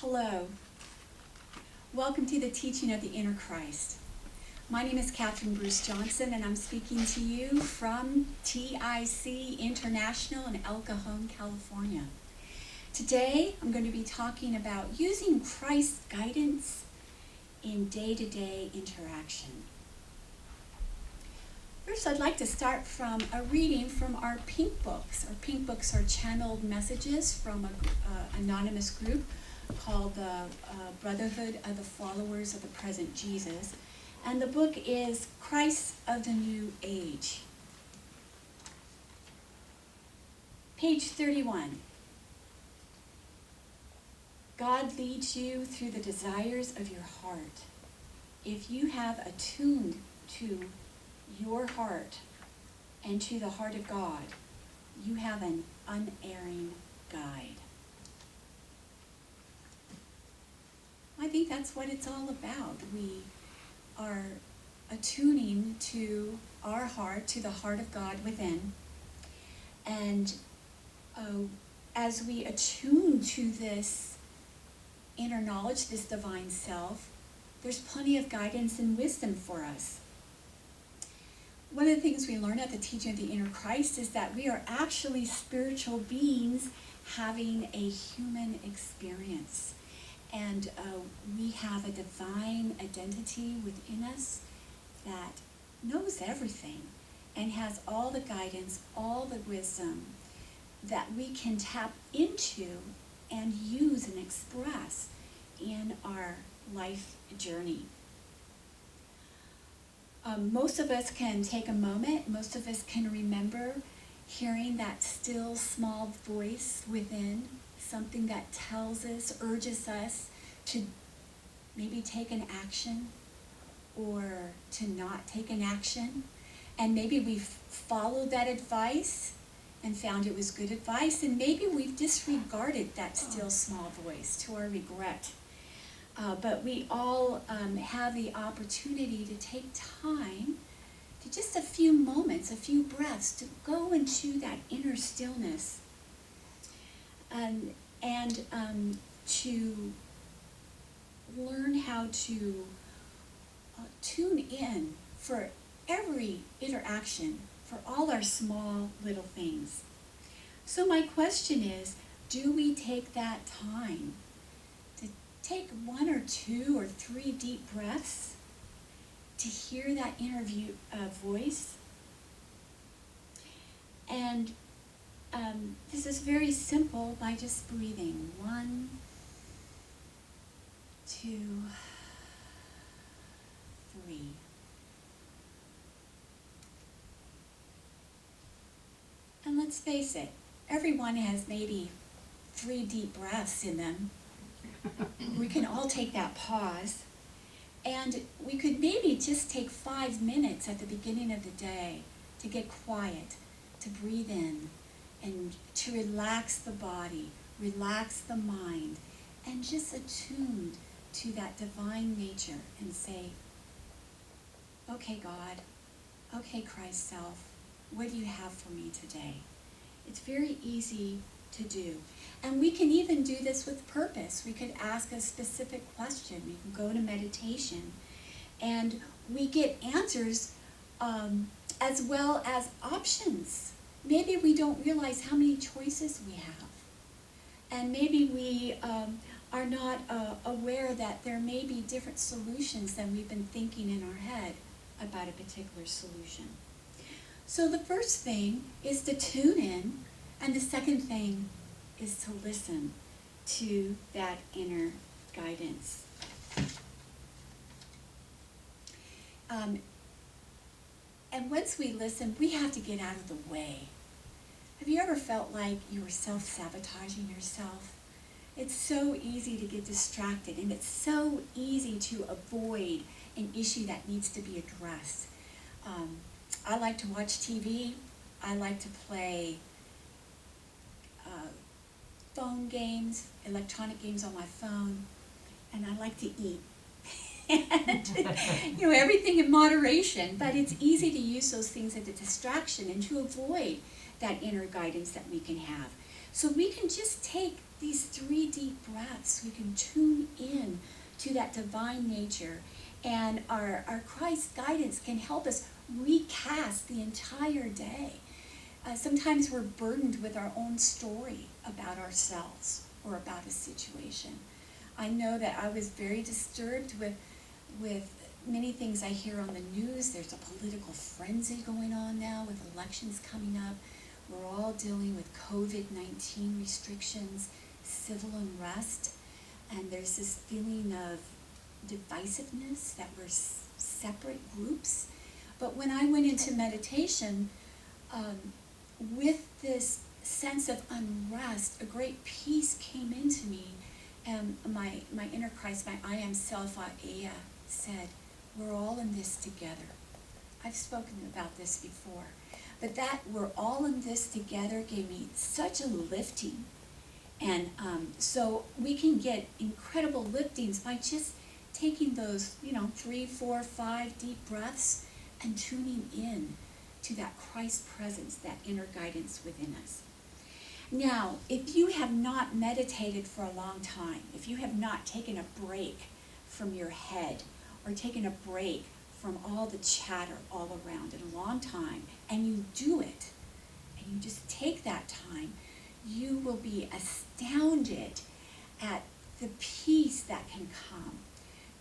Hello. Welcome to the teaching of the Inner Christ. My name is Cathryne Bruce Johnson, and I'm speaking to you from TIC International in El Cajon, California. Today, I'm going to be talking about using Christ's guidance in day-to-day interaction. First, I'd like to start from a reading from our Pink Books. Our Pink Books are channeled messages from an anonymous group called the Brotherhood of the Followers of the Present Jesus. And the book is Christ of the New Age. Page 31. God leads you through the desires of your heart. If you have attuned to your heart and to the heart of God, you have an unerring guide. I think that's what it's all about. We are attuning to our heart, to the heart of God within. And as we attune to this inner knowledge, this divine self, there's plenty of guidance and wisdom for us. One of the things we learn at the teaching of the Inner Christ is that we are actually spiritual beings having a human experience. And we have a divine identity within us that knows everything and has all the guidance, all the wisdom that we can tap into and use and express in our life journey. Most of us can take a moment, most of us can remember hearing that still small voice within, something that tells us, urges us to maybe take an action or to not take an action. And maybe we've followed that advice and found it was good advice, and maybe we've disregarded that still small voice to our regret. But we all have the opportunity to take time, to just a few moments, a few breaths, to go into that inner stillness and to learn how to tune in for every interaction, for all our small little things. So my question is, do we take that time to take 1 or 2 or 3 deep breaths to hear that inner voice? And this is very simple by just breathing. 1, 2, 3. And let's face it, everyone has maybe 3 deep breaths in them. We can all take that pause. And we could maybe just take 5 minutes at the beginning of the day to get quiet, to breathe in, and to relax the body, relax the mind, and just attune to that divine nature and say, okay, God, okay, Christ self, what do you have for me today? It's very easy to do. And we can even do this with purpose. We could ask a specific question. We can go to meditation, and we get answers as well as options. Maybe we don't realize how many choices we have. And maybe we are not aware that there may be different solutions than we've been thinking in our head about a particular solution. So the first thing is to tune in, and the second thing is to listen to that inner guidance. And once we listen, we have to get out of the way. Have you ever felt like you were self-sabotaging yourself? It's so easy to get distracted, and it's so easy to avoid an issue that needs to be addressed. I like to watch TV. I like to play phone games, electronic games on my phone, and I like to eat. And, everything in moderation, but it's easy to use those things as a distraction and to avoid that inner guidance that we can have. So we can just take these 3 deep breaths. We can tune in to that divine nature, and our Christ guidance can help us recast the entire day. Sometimes we're burdened with our own story about ourselves or about a situation. I know that I was very disturbed with many things I hear on the news. There's a political frenzy going on now with elections coming up. We're all dealing with COVID-19 restrictions, civil unrest, and there's this feeling of divisiveness, that we're separate groups. But when I went into meditation, with this sense of unrest, a great peace came into me, and my inner Christ, my I am self, Aya, said, we're all in this together. I've spoken about this before, but that we're all in this together gave me such a lifting. And so we can get incredible liftings by just taking those, 3, 4, 5 deep breaths and tuning in to that Christ presence, that inner guidance within us. Now, if you have not meditated for a long time, if you have not taken a break from your head or taken a break from all the chatter all around in a long time, and you do it, and you just take that time, you will be astounded at the peace that can come.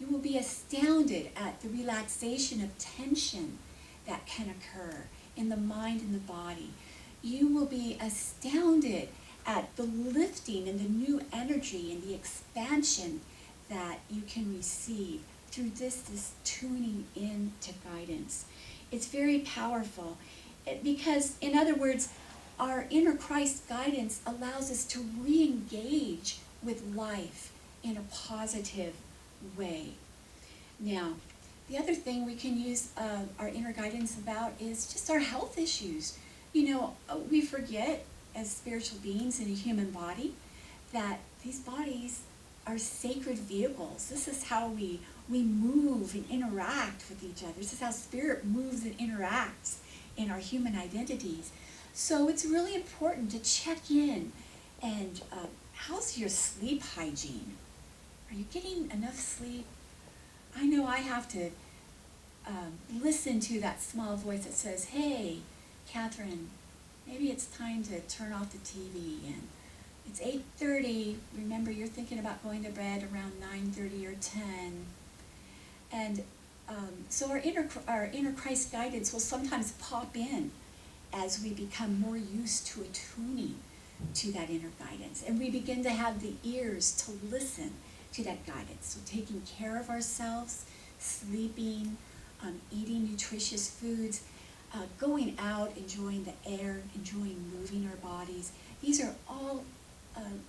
You will be astounded at the relaxation of tension that can occur in the mind and the body. You will be astounded at the lifting and the new energy and the expansion that you can receive through this tuning in to guidance. It's very powerful because, in other words, our inner Christ guidance allows us to re-engage with life in a positive way. Now, the other thing we can use our inner guidance about is just our health issues. We forget as spiritual beings in a human body that these bodies are sacred vehicles. This is how we move and interact with each other. This is how spirit moves and interacts in our human identities. So it's really important to check in and how's your sleep hygiene? Are you getting enough sleep? I know I have to listen to that small voice that says, hey, Cathryne, maybe it's time to turn off the TV, and it's 8:30. Remember, you're thinking about going to bed around 9:30 or 10. And so our inner Christ guidance will sometimes pop in as we become more used to attuning to that inner guidance. And we begin to have the ears to listen to that guidance. So taking care of ourselves, sleeping, eating nutritious foods, going out, enjoying the air, enjoying moving our bodies. These are all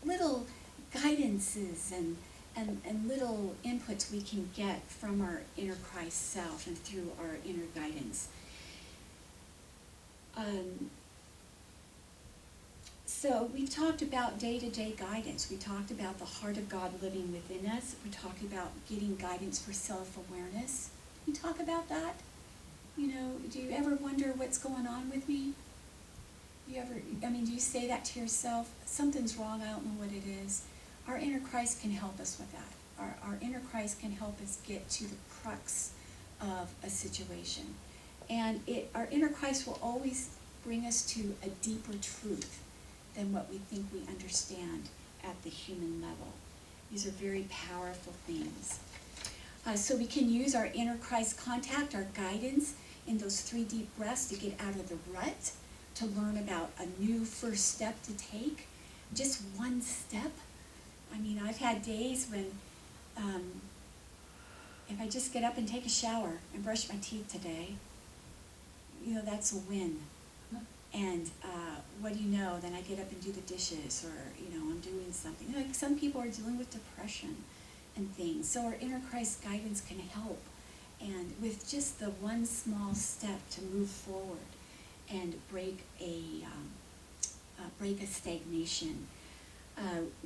little guidances and little inputs we can get from our inner Christ self and through our inner guidance. So we've talked about day-to-day guidance. We talked about the heart of God living within us. We talked about getting guidance for self-awareness. Can we talk about that? Do you ever wonder what's going on with me? Do you say that to yourself? Something's wrong, I don't know what it is. Our inner Christ can help us with that. Our inner Christ can help us get to the crux of a situation. And our inner Christ will always bring us to a deeper truth than what we think we understand at the human level. These are very powerful things. So we can use our inner Christ contact, our guidance, in those 3 deep breaths to get out of the rut, to learn about a new first step to take. Just one step. I've had days when if I just get up and take a shower and brush my teeth today, that's a win. And what do you know, then I get up and do the dishes, or, I'm doing something. Like some people are dealing with depression and things. So our inner Christ guidance can help. And with just the one small step to move forward and break a stagnation.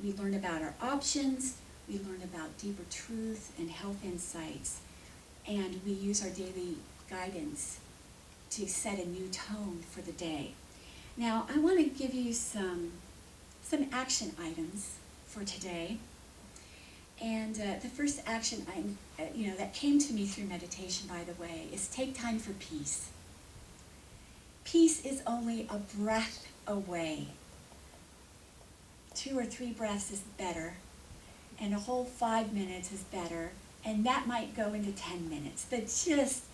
We learn about our options, we learn about deeper truth and health insights, and we use our daily guidance to set a new tone for the day. Now, I want to give you some some action items for today. And the first action item, that came to me through meditation, by the way, is take time for peace. Peace is only a breath away. 2 or 3 breaths is better, and a whole 5 minutes is better, and that might go into 10 minutes. But just,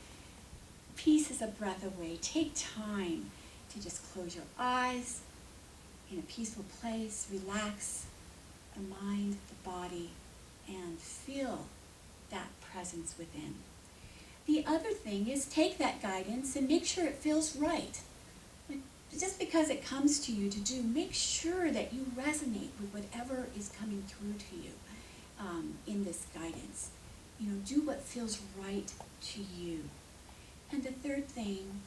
peace is a breath away. Take time to just close your eyes in a peaceful place, relax the mind, the body, and feel that presence within. The other thing is take that guidance and make sure it feels right. Just because it comes to you to do, make sure that you resonate with whatever is coming through to you in this guidance. Do what feels right to you. And the third thing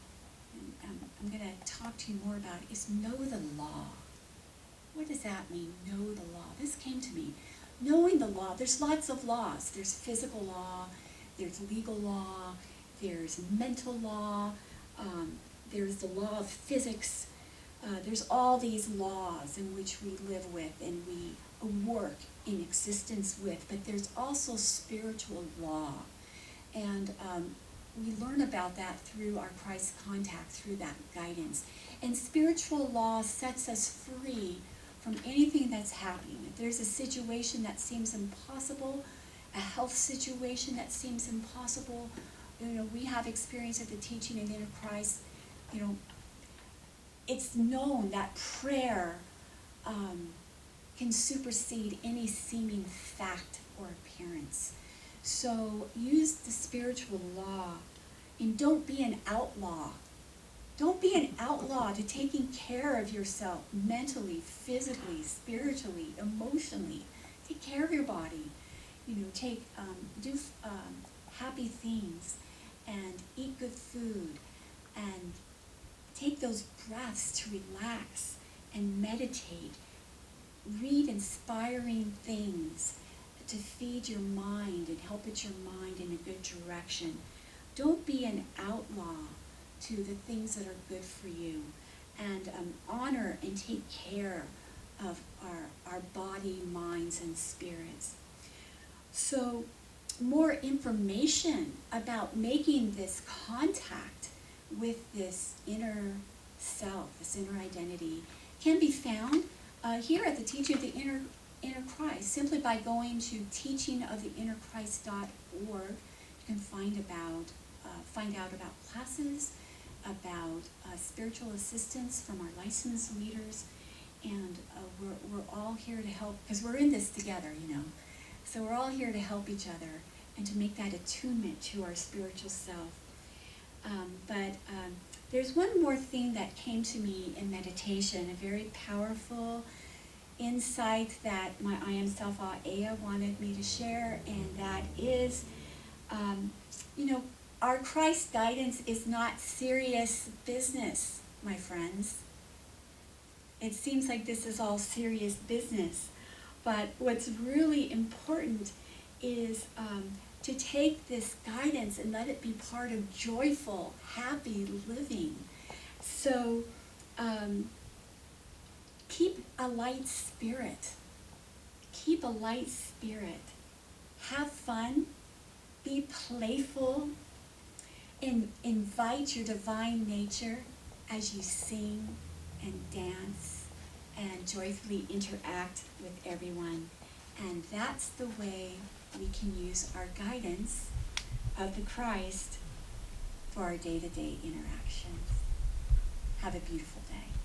I'm going to talk to you more about is know the law. What does that mean, know the law? This came to me. Knowing the law, there's lots of laws. There's physical law, there's legal law, there's mental law, there's the law of physics. There's all these laws in which we live with and we work in existence with, but there's also spiritual law. And we learn about that through our Christ contact, through that guidance. And spiritual law sets us free from anything that's happening. If there's a situation that seems impossible, a health situation that seems impossible, we have experience of the teaching in Inner Christ. It's known that prayer can supersede any seeming fact or appearance. So use the spiritual law, and don't be an outlaw. Don't be an outlaw to taking care of yourself mentally, physically, spiritually, emotionally. Take care of your body. Do happy things, and eat good food, and take those breaths to relax and meditate. Read inspiring things to feed your mind and help put your mind in a good direction. Don't be an outlaw to the things that are good for you, and honor and take care of our body, minds, and spirits. So more information about making this contact with this inner self, this inner identity, can be found here at the Teaching of the Inner Christ, simply by going to teachingoftheinnerchrist.org. You can find out about classes, about spiritual assistance from our licensed leaders, and we're all here to help, because we're in this together, So we're all here to help each other and to make that attunement to our spiritual self. But there's one more thing that came to me in meditation, a very powerful insight that my I Am Self Aya wanted me to share, and that is, our Christ guidance is not serious business, my friends. It seems like this is all serious business, but what's really important is to take this guidance and let it be part of joyful, happy living. So keep a light spirit. Keep a light spirit. Have fun. Be playful. Invite your divine nature as you sing and dance and joyfully interact with everyone. And that's the way we can use our guidance of the Christ for our day-to-day interactions. Have a beautiful day.